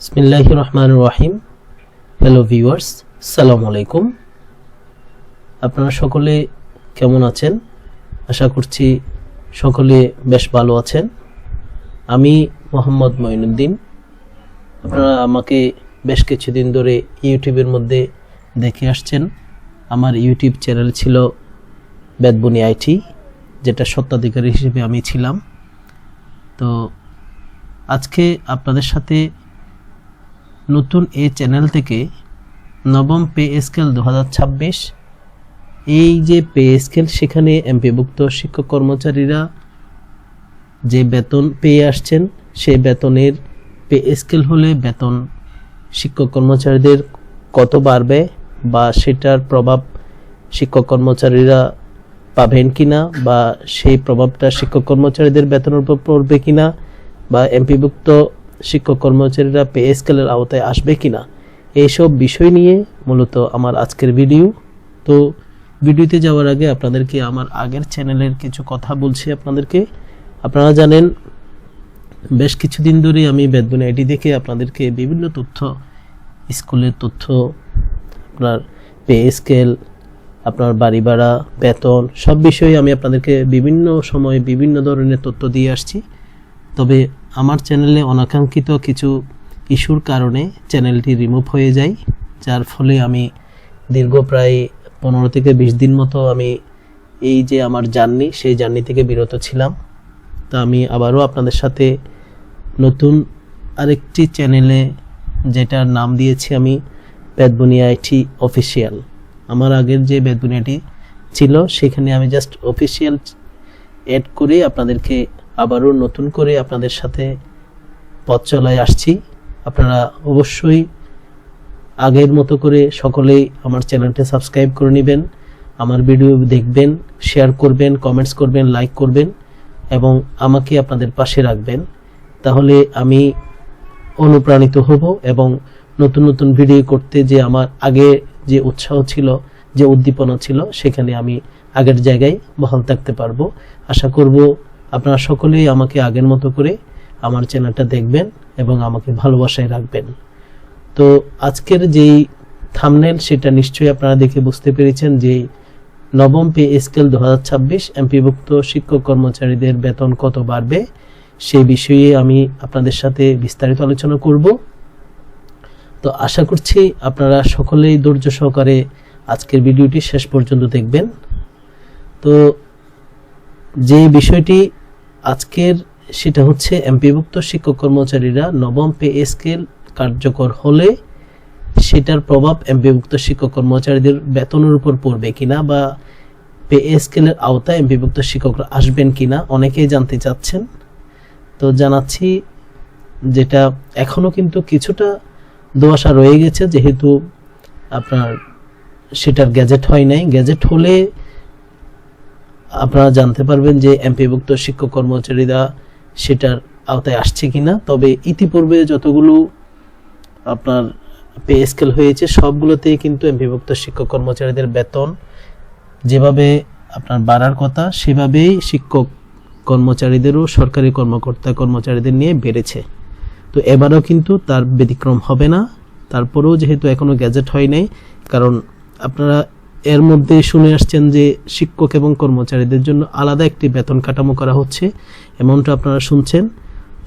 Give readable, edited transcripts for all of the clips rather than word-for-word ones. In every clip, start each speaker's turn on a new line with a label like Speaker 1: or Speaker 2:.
Speaker 1: বিসমিল্লাহির রহমানির রহিম। Hello viewers, আসসালামু আলাইকুম। আপনারা সকলে কেমন আছেন? আশা করছি সকলে বেশ ভালো আছেন। আমি মোহাম্মদ মঈনুদ্দিন। আপনারা আমাকে বেশ কিছুদিন ধরে ইউটিউবের মধ্যে দেখে আসছেন। আমার ইউটিউব চ্যানেল ছিল বেদবুনি আইটি, যেটা স্বত্বাধিকারী হিসেবে আমি ছিলাম। তো আজকে আপনাদের সাথে নতুন এই চ্যানেল থেকে নবম পে স্কেল 2026 এই যে পে স্কেল, সেখানে এমপিভুক্ত শিক্ষক কর্মচারীরা যে বেতন পেয়ে আসছেন, সেই বেতনের পে স্কেল হলে বেতন শিক্ষক কর্মচারীদের কত বাড়বে বা সেটার প্রভাব শিক্ষক কর্মচারীরা পাবেন কিনা, বা সেই প্রভাবটা শিক্ষক কর্মচারীদের বেতনের উপর পড়বে কিনা, বা এমপিভুক্ত শিক্ষক কর্মচারীরা পে স্কেলের আওতায় আসবে কিনা, এইসব বিষয় নিয়ে মূলত আমার আজকের ভিডিও। তো ভিডিওতে যাওয়ার আগে আপনাদেরকে আমার আগের চ্যানেলের কিছু কথা বলছি আপনাদেরকে। আপনারা জানেন বেশ কিছুদিন ধরে আমি বেদবুনি আইটি থেকে আপনাদেরকে বিভিন্ন তথ্য, স্কুলের তথ্য, আপনার পে স্কেল, আপনার বাড়ি ভাড়া, বেতন, সব বিষয়ে আমি আপনাদেরকে বিভিন্ন সময় বিভিন্ন ধরনের তথ্য দিয়ে আসছি। তবে আমার চ্যানেলে অনাকাঙ্ক্ষিত কিছু ইস্যুর কারণে চ্যানেলটি রিমুভ হয়ে যায়, যার ফলে আমি দীর্ঘ প্রায় 15 থেকে 20 দিন মতো আমি এই যে আমার জার্নি, সেই জার্নি থেকে বিরত ছিলাম। তা আমি আবারও আপনাদের সাথে নতুন আরেকটি চ্যানেলে, যেটার নাম দিয়েছি আমি বেদবুনি আইটি অফিসিয়াল। আমার আগের যে বেদবুনি আইটি ছিল, সেখানে আমি জাস্ট অফিসিয়াল অ্যাড করে আপনাদেরকে আবারও নতুন করে আপনাদের সাথে পথ চলায় আসছি। আপনারা অবশ্যই আগের মতো করে সকলেই আমার চ্যানেলটা সাবস্ক্রাইব করে নেবেন, আমার ভিডিও দেখবেন, শেয়ার করবেন, কমেন্টস করবেন, লাইক করবেন এবং আমাকে আপনাদের পাশে রাখবেন। তাহলে আমি অনুপ্রাণিত হব এবং নতুন নতুন ভিডিও করতে যে আমার আগে যে উৎসাহ ছিল, যে উদ্দীপনা ছিল, সেখানে আমি আগের জায়গায় বহাল থাকতে পারবো। আশা করব আপনারা সকলেই আমাকে আগের মতো করে আমার চ্যানেলটা দেখবেন এবং আমাকে ভালোবাসায় রাখবেন। তো আজকের যেই থাম্বনেল, সেটা নিশ্চয়ই আপনারা দেখে বুঝতে পেরেছেন যে নবম পে স্কেল 2026 এমপিভুক্ত শিক্ষক কর্মচারীদের বেতন কত বাড়বে, সেই বিষয়ে আমি আপনাদের সাথে বিস্তারিত আলোচনা করব। তো আশা করছি আপনারা সকলেই ধৈর্য সহকারে আজকের ভিডিওটি শেষ পর্যন্ত দেখবেন। তো যে বিষয়টি আজকের, সেটা হচ্ছে এমপিভুক্ত শিক্ষক কর্মচারীরা নবম পে স্কেল কার্যকর হলে সেটার প্রভাব এমপিভুক্ত শিক্ষক কর্মচারীদের বেতনের উপর পড়বে কিনা, বা পে স্কেলের আওতায় এমপিভুক্ত শিক্ষকরা আসবেন কিনা, অনেকেই জানতে চাচ্ছেন। তো জানাচ্ছি, যেটা এখনো কিন্তু কিছুটা দোয়াশা রয়ে গেছে, যেহেতু আপনার সেটার গ্যাজেট হয় নাই। গ্যাজেট হলে আপনারা জানতে পারবেন যে এমপিভুক্ত শিক্ষক কর্মচারীরা সেটার আওতায় আসছে কিনা। তবে ইতিপূর্বে যতগুলো আপনার পে স্কেল হয়েছে, সবগুলোতেই কিন্তু এমপিভুক্ত শিক্ষক কর্মচারীদের বেতন যেভাবে আপনার বাড়ার কথা, সেভাবেই শিক্ষক কর্মচারীদেরও, সরকারি কর্মকর্তা কর্মচারীদের নিয়ে বেড়েছে। তো এবারও কিন্তু তার ব্যতিক্রম হবে না। তারপরেও যেহেতু এখনো গ্যাজেট হয় নাই, কারণ আপনারা এর মধ্যে শুনে আসছেন যে শিক্ষক এবং কর্মচারীদের জন্য আলাদা একটি বেতন কাঠামো করা হচ্ছে, এমনটা আপনারা শুনছেন।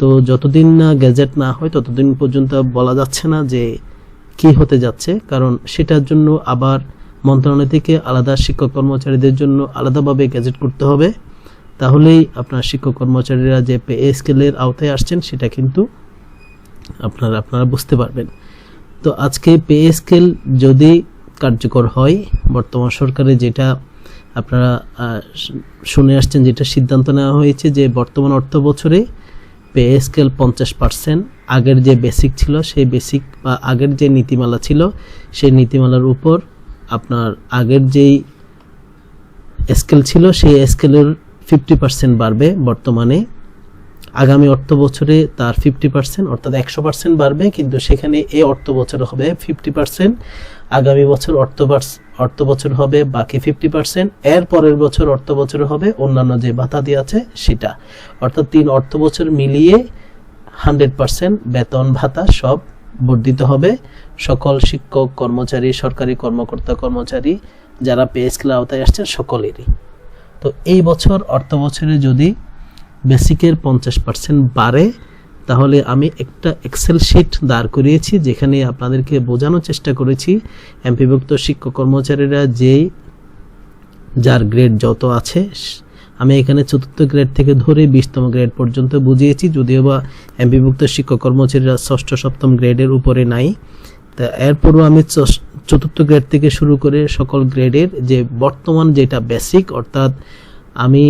Speaker 1: তো যতদিন না গ্যাজেট না হয়, ততদিন পর্যন্ত বলা যাচ্ছে না যে কি হতে যাচ্ছে, কারণ সেটার জন্য আবার মন্ত্রণালয় থেকে আলাদা শিক্ষক কর্মচারীদের জন্য আলাদাভাবে গ্যাজেট করতে হবে। তাহলেই আপনার শিক্ষক কর্মচারীরা যে পে স্কেলের আওতায় আসছেন, সেটা কিন্তু আপনারা বুঝতে পারবেন। তো আজকে পে স্কেল যদি কার্যকর হয়, বর্তমান সরকারে যেটা আপনারা শুনে আসছেন, যেটা সিদ্ধান্ত নেওয়া হয়েছে যে বর্তমান অর্থ বছরে পে স্কেল 50% আগের যে বেসিক ছিল, সেই বেসিক বা আগের যে নীতিমালা ছিল, সেই নীতিমালার উপর আপনার আগের যেই স্কেল ছিল, সেই স্কেলের 50% বাড়বে বর্তমানে। আগামী অর্থ বছরে তার 50% অর্থাৎ 100% বাড়বে, কিন্তু সেখানে এই অর্থ বছর হবে 50%, আগামী বছর অর্থ বছর হবে বাকি 50%, এর পরের বছর অর্থ বছর হবে অন্যান্য যে ভাতা দিয়ে আছে সেটা। অর্থাৎ 3 অর্থ বছর মিলিয়ে 100% বেতন ভাতা সব বর্ধিত হবে সকল শিক্ষক কর্মচারী সরকারি কর্মকর্তা কর্মচারী যারা পে স্কেলের আওতায় আসছেন সকলেরই। তো এই বছর অর্থ বছরে যদি বেসিকের 50% বাড়ে তাহলে আমি একটা এক্সেল শিট দাঁড় করিয়েছি যেখানে আপনাদেরকে বোঝানোর চেষ্টা করেছি এমপিভুক্ত শিক্ষক কর্মচারীরা যার গ্রেড যত আছে, আমি এখানে 4র্থ গ্রেড থেকে ধরে 20তম গ্রেড পর্যন্ত বুঝিয়েছি, যদিও বা এমপিভুক্ত শিক্ষক কর্মচারীরা 6ষ্ঠ 7ম গ্রেডের উপরে নাই। তা এরপরও আমি 4র্থ গ্রেড থেকে শুরু করে সকল গ্রেডের যে বর্তমান যেটা বেসিক, অর্থাৎ আমি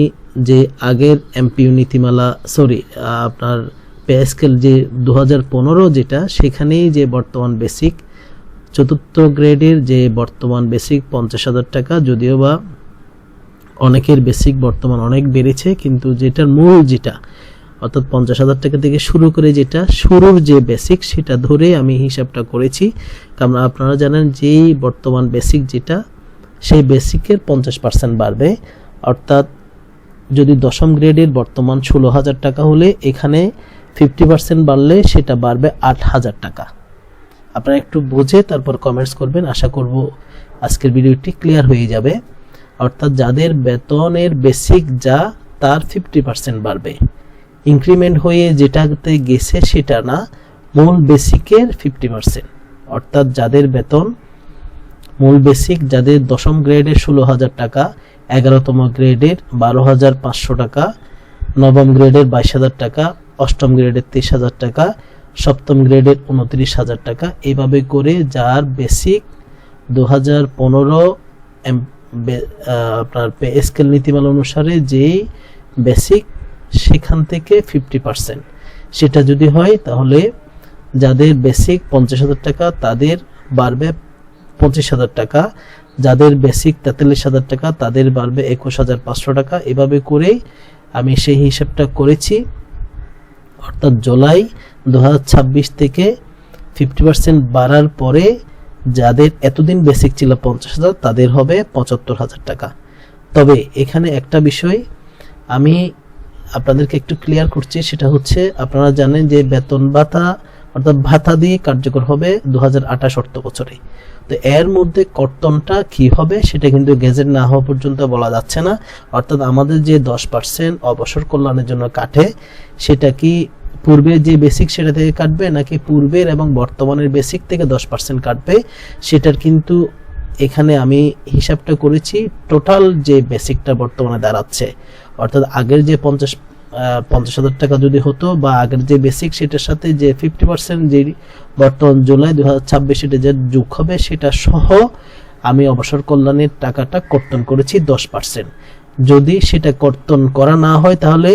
Speaker 1: যে আগের এমপিও নীতিমালা আপনার পে স্কেল যে 2015 যেটা, সেখানেই যে বর্তমান বেসিক 4র্থ গ্রেডের যে বর্তমান বেসিক 50,000 টাকা, যদিও বা অনেকের বেসিক বর্তমান অনেক বেড়েছে, কিন্তু যেটার মূল যেটা অর্থাৎ 50,000 টাকা থেকে শুরু করে যেটা শুরুর যে বেসিক সেটা ধরে আমি হিসাবটা করেছি। কারণ আপনারা জানেন যেই বর্তমান বেসিক যেটা সেই বেসিকের 50% বাড়বে, অর্থাৎ যদি 10ম গ্রেডের বর্তমান 16,000 টাকা হলে এখানে 50% বাড়লে সেটা বাড়বে 8,000 টাকা। আপনারা একটু বুঝে তারপর কমেন্টস করবেন, আশা করব আজকের ভিডিওটি ক্লিয়ার হয়ে যাবে। অর্থাৎ যাদের বেতনের বেসিক যা তার 50% বাড়বে, ইনক্রিমেন্ট হয়ে যেটাতে গেছে সেটা না, মূল বেসিকের 50%। অর্থাৎ যাদের বেতন মূল বেসিক যাদের 10ম গ্রেডের 16,000 টাকা, 11তম গ্রেডের 12,500 টাকা, 9ম গ্রেডের 22,000 টাকা, 8ম গ্রেডের 23,000 টাকা, 7ম গ্রেডের 29,000 টাকা, এইভাবে করে যার বেসিক 2015 আপনার পে স্কেল নীতিমালা অনুসারে যেই বেসিক সেখান থেকে 50% সেটা যদি হয় তাহলে যাদের বেসিক 50,000 টাকা তাদের বাড়বে 25,000 টাকা, যাদের বেসিক 43,000 টাকা তাদের বাড়বে 21,500 টাকা। এভাবে করে আমি সেই হিসাবটা করেছি। অর্থাৎ জুলাই 2026 থেকে 50% বাড়ার পরে যাদের এতদিন বেসিক ছিল 50,000 তাদের হবে 75,000 টাকা। তবে এখানে একটা বিষয় আমি আপনাদেরকে একটু ক্লিয়ার করছি, সেটা হচ্ছে আপনারা জানেন যে বেতন ভাতা অর্থাৎ ভাতা দিয়ে কার্যকর হবে 2028 অর্থ বছরে। তো এর মধ্যে কর্তনটা কি হবে সেটা কিন্তু গেজেট না হওয়া পর্যন্ত বলা যাচ্ছে না। অর্থাৎ আমাদের যে 10% অবসর কল্যাণের জন্য কাটে সেটা কি পূর্বের যে বেসিক সেটা থেকে কাটবে নাকি পূর্বের এবং বর্তমানের বেসিক থেকে 10% কাটবে, সেটার কিন্তু এখানে আমি হিসাবটা করেছি টোটাল যে বেসিকটা বর্তমানে দাঁড়াচ্ছে। অর্থাৎ আগের যে 50,000 টাকা যদি হতো বা আগের যে বেসিক সেটার সাথে যে 50% যে বর্তমান জুলাই 2026 সেটা যে যোগ হবে সেটা সহ আমি অবসর কল্যাণের টাকাটা কর্তন করেছি 10%। যদি সেটা কর্তন করা না হয় তাহলে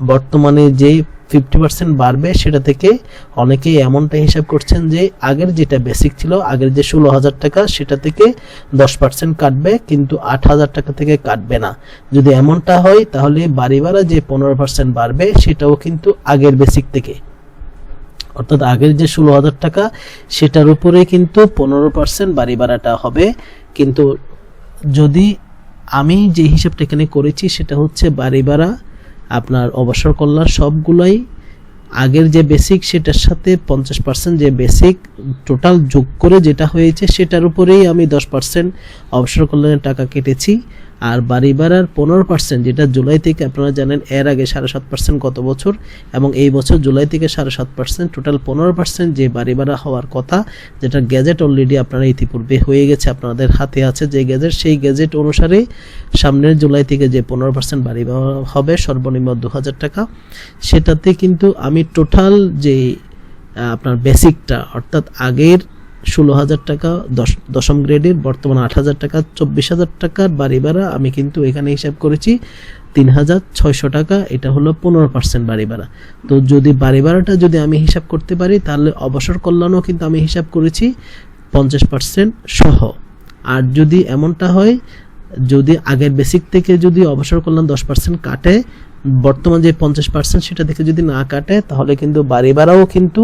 Speaker 1: বর্তমানে যে 50% বাড়বে সেটা থেকে অনেকেই এমনটা হিসাব করছেন যে আগের যেটা বেসিক ছিল, আগের যে 16,000 টাকা সেটা থেকে 10% কাটবে, কিন্তু 8,000 টাকা থেকে কাটবে না। যদি এমনটা হয় তাহলে বাড়ি ভাড়া যে 15% বাড়বে সেটাও কিন্তু আগের বেসিক থেকে, অর্থাৎ আগের যে 16,000 টাকা সেটার উপরে কিন্তু 15% বাড়ি ভাড়াটা হবে। কিন্তু যদি আমি যে হিসাবটা এখানে করেছি সেটা হচ্ছে বাড়ি ভাড়া আপনার অবসর কল্যাণ সবগুলোই আগের যে বেসিক সেটার সাথে 50% যে বেসিক টোটাল যোগ করে যেটা হয়েছে সেটার উপরেই আমি 10% অবসর কল্যাণের টাকা কেটেছি। আর বাড়ি ভাড়ার 15% যেটা জুলাই থেকে, আপনারা জানেন এর আগে 7.5% গত বছর এবং এই বছর জুলাই থেকে 7.5%, টোটাল 15% যে বাড়ি ভাড়া হওয়ার কথা, যেটা গ্যাজেট অলরেডি আপনারা ইতিপূর্বে হয়ে গেছে, আপনাদের হাতে আছে যে গ্যাজেট, সেই গ্যাজেট অনুসারে সামনের জুলাই থেকে যে 15% বাড়ি ভাড়া হবে সর্বনিম্ন 2,000 টাকা, সেটাতে কিন্তু আমি টোটাল যে আপনার বেসিকটা অর্থাৎ আগের 16,000 টাকা 10ম গ্রেডের বর্তমান 8,000 টাকা 24,000 টাকার বাড়ি ভাড়া আমি কিন্তু এখানে হিসাব করেছি 3,600 টাকা। এটা হলো 15% বাড়ি ভাড়া। তো যদি বাড়ি ভাড়াটা যদি আমি হিসাব করতে পারি তাহলে অবসর কল্যাণও কিন্তু আমি হিসাব করেছি 50% সহ। আর যদি এমনটা হয় যদি আগের বেসিক থেকে যদি অবসর কল্যাণ 10% কাটে, বর্তমান যে 50% সেটা থেকে যদি না কাটে তাহলে কিন্তু বাড়ি ভাড়াও কিন্তু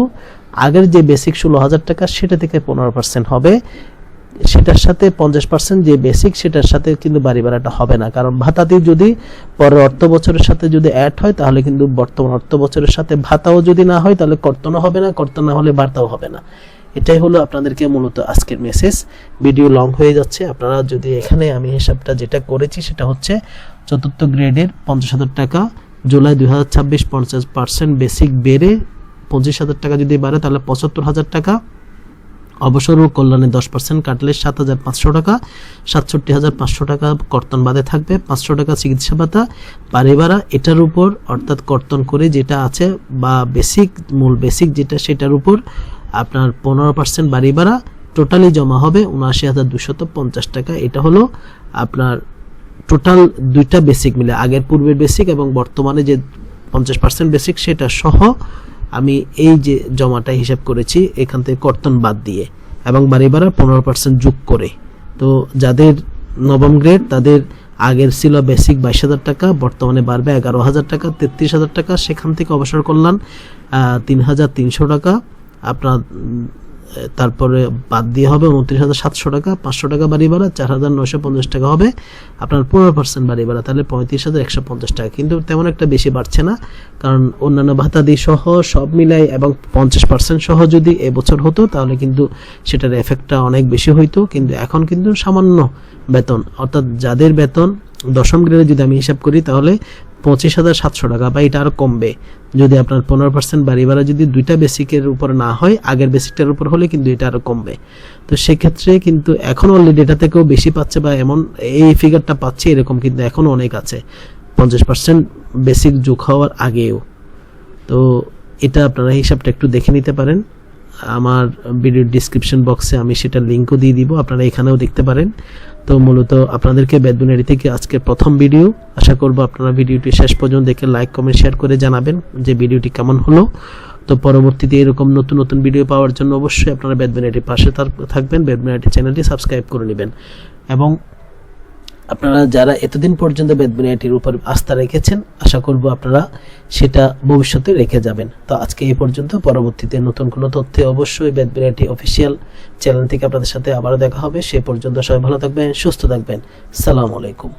Speaker 1: আগের যে বেসিক 16,000 টাকা সেটা থেকে 15% হবে। সেটার সাথে 50% যে বেসিক সেটার সাথে কিন্তু বাড়ি ভাড়াটা হবে না, কারণ ভাতাটি যদি পরের অর্থ বছরের সাথে যদি অ্যাড হয় তাহলে কিন্তু বর্তমান অর্থ বছরের সাথে ভাতাও যদি না হয় তাহলে কর্তনও হবে না, কর্তন না হলে ভাতাও হবে না। এটাই হলো আপনাদেরকে মূলত আজকের মেসেজ। ভিডিও লং হয়ে যাচ্ছে, আপনারা যদি এখানে আমি হিসাবটা যেটা করেছি সেটা হচ্ছে চতুর্থ গ্রেডের 50,000 টাকা জুলাই 2026 50% বেসিক বেড়ে 25,000 টাকা যদি বাড়ে তাহলে 75,000 টাকা, অবসর ও কল্যাণে 10% কাটলে 7,500 টাকা, 67,500 টাকা কর্তন বাদে থাকবে, 500 টাকা চিকিৎসা ভাতা, বাড়ি ভাড়া এটার উপর অর্থাৎ কর্তন করে যেটা আছে বা বেসিক মূল বেসিক যেটা সেটার উপর আপনার 15% বাড়ি ভাড়া টোটালি জমা হবে 79,250 টাকা। এটা হলো আপনার টোটাল দুইটা বেসিক মিলে, আগের পূর্বের বেসিক এবং বর্তমানে যে 50% বেসিক সেটা সহ আমি এই যে জমাটা হিসাব করেছি এখান থেকে কর্তন বাদ দিয়ে এবং বাড়ি ভাড়া 15% যোগ করে। তো যাদের নবম গ্রেড তাদের আগের ছিল বেসিক 22,000 টাকা, বর্তমানে বাড়বে 11,000 টাকা, 33,000 টাকা। সেখান থেকে অবসর কল্যাণ 3,300 টাকা আপনার, তারপরে বাদ দিয়ে হবে 29,700 টাকা, 500 টাকা বাড়ি ভাড়া, 4,950 টাকা হবে আপনার 15% বাড়ি ভাড়া, তাহলে 35,150 টাকা। কিন্তু তেমন একটা বেশি বাড়ছে না, কারণ অন্যান্য ভাতাদি সহ সব মিলাই এবং 50% সহ যদি এবছর হতো তাহলে কিন্তু সেটার এফেক্টটা অনেক বেশি হইতো। কিন্তু এখন কিন্তু সামান্য বেতন, অর্থাৎ যাদের বেতন দশম গ্রেডে যদি আমি হিসাব করি তাহলে 25,700 টাকা বা এটা আরো কমবে যদি আপনার 15% বাড়ি ভাড়া যদি দুইটা বেসিকের উপর না হয়, আগের বেসিকটার উপর হলে কিন্তু এটা আরো কমবে। তো সেক্ষেত্রে কিন্তু এখন অলরেডি এটা থেকেও বেশি পাচ্ছে বা এমন এই ফিগারটা পাচ্ছে এরকম কিন্তু এখন অনেক আছে 50% বেসিক যোগ হওয়ার আগেও। তো এটা আপনারা হিসাবটা একটু দেখে নিতে পারেন, আমার ভিডিওর ডিসক্রিপশন বক্সে আমি সেটা লিঙ্কও দিয়ে দিব, আপনারা এখানেও দেখতে পারেন। তো মূলত আপনাদেরকে বেদবুনিয়ারি থেকে আজকের প্রথম ভিডিও, আশা করব আপনারা ভিডিওটি শেষ পর্যন্ত দেখে লাইক কমেন্ট শেয়ার করে জানাবেন যে ভিডিওটি কেমন হলো। তো পরবর্তীতে এরকম নতুন নতুন ভিডিও পাওয়ার জন্য অবশ্যই আপনারা বেদবুনিয়ারির পাশে থাকবেন, বেদবুনিয়ারি চ্যানেলটি সাবস্ক্রাইব করে নেবেন এবং আপনারা যারা এতদিন পর্যন্ত বেদবুনিয়ারির উপর আস্থা রেখেছেন আশা করব আপনারা সেটা ভবিষ্যতে রেখে যাবেন। তো আজকে এই পর্যন্ত, পরবর্তীতে নতুন কোনো তথ্যে অবশ্যই বেদবুনিয়ারি অফিসিয়াল চ্যানেল থেকে আপনাদের সাথে আবার দেখা হবে। সে পর্যন্ত সবাই ভালো থাকবেন, সুস্থ থাকবেন। আসসালামু আলাইকুম।